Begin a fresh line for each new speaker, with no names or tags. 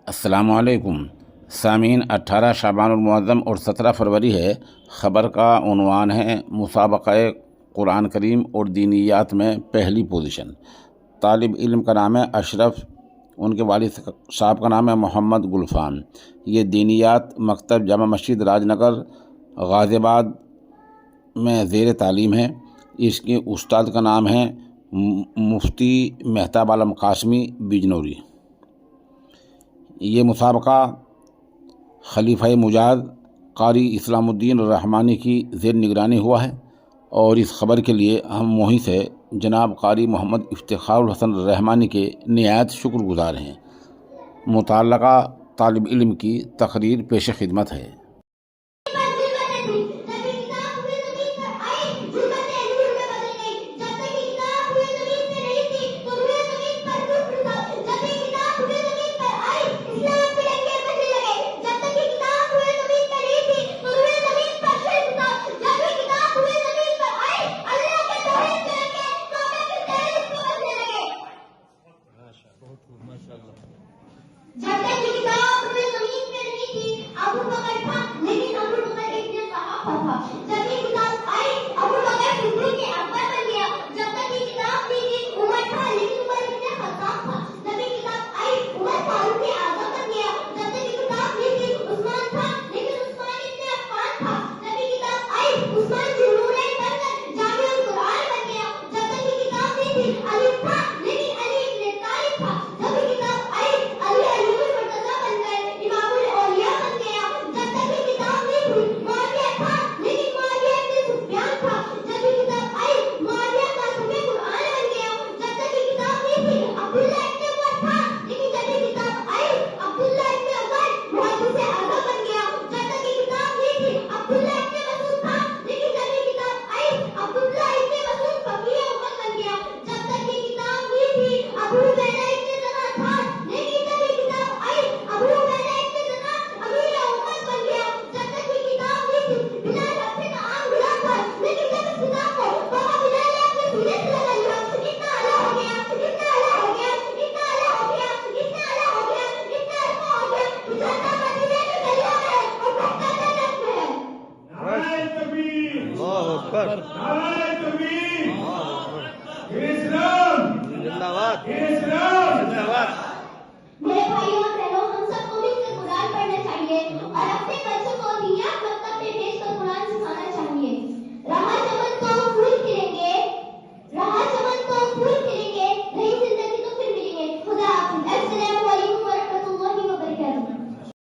السلام علیکم سامعین، 18 شعبان المعظم اور 17 فروری ہے۔ خبر کا عنوان ہے مسابقہ قرآن کریم اور دینیات میں پہلی پوزیشن۔ طالب علم کا نام ہے اشرف، ان کے والد صاحب کا نام ہے محمد گلفام۔ یہ دینیات مکتب جامع مسجد راج نگر غازی آباد میں زیر تعلیم ہے۔ اس کے استاد کا نام ہے مفتی مہتاب عالم قاسمی بجنوری۔ یہ مسابقہ خلیفہ مجاز قاری اسلام الدین الرحمانی کی زیر نگرانی ہوا ہے، اور اس خبر کے لیے ہم وہیں سے جناب قاری محمد افتخار الحسن الرحمانی کے نہایت شکر گزار ہیں۔ متعلقہ طالب علم کی تقریر پیش خدمت ہے۔
اللہ اکبر۔